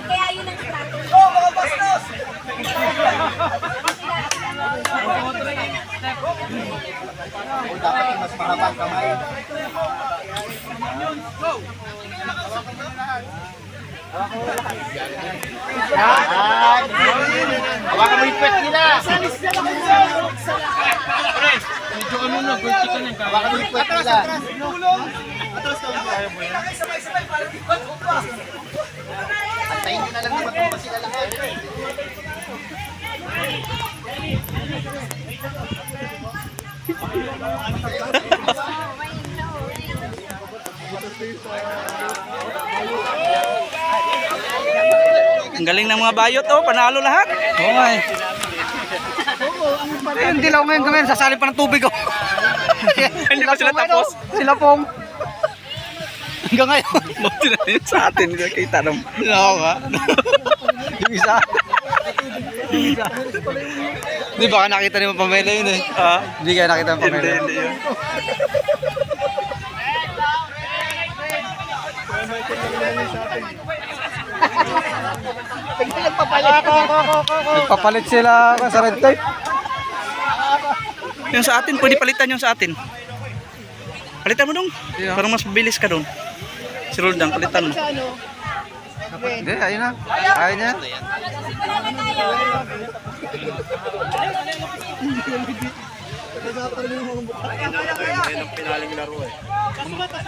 Kaya yun ang strategy. Dapat mas mahabang kamay. Hawakan mo yung pwet nila. Medyo ano na, vertical yung kaya. Hawakan mo yung pwet nila. Antayin nyo na lang naman kung sila lahat. Ang galing ng mga bayot, oh, panalo lahat. Oo nga eh. Yung dilaw ngayon kami, sasali pa ng tubig, oh. Hindi pa sila tapos. Sila pong. Hanggang ngayon. Buti na yun sa atin, hindi nakita naman. Oo nga. Yung isa. Di ba nakita niyo Pamela yun eh? Hindi kaya nakita ng Pamela. Hindi yun. Nagpapalit sila sa red tape. Yung sa atin, pwede palitan yung sa atin. Palitan mo dong. Parang mas mabilis ka dong. Si Roldang, palitan mo. Hindi, ayun na. Ayun niya.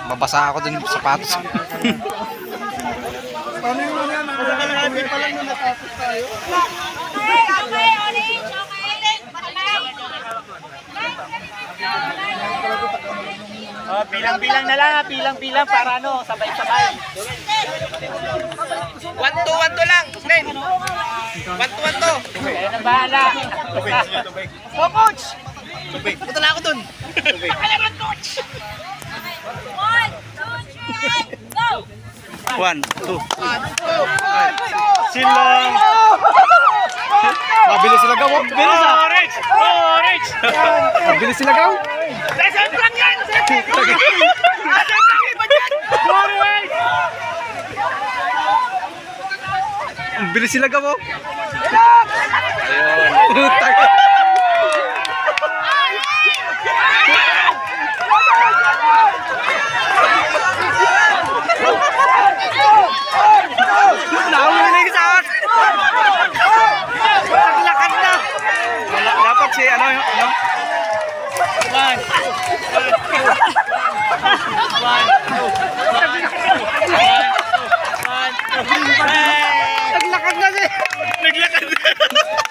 Babasa ako dun sa sapatos. Paano yung mga yan? Nakakalahati pa lang na natapos tayo. Okay, orange, Oh, pilang-pilang na lang, pilang-pilang para ano, sabay-sabay. 1-2 lang. Len. 1-2. Kayo na bahala. Oh, coach! Punta na ako dun. 1, 2, 3, go! 1-2. Sila. Mabilis sila gaw. Mabilis ah. Orange! Orange! Mabilis sila gaw. Lesson lang yan! Lesson lang iba dyan! Orange! Mabilis sila gaw.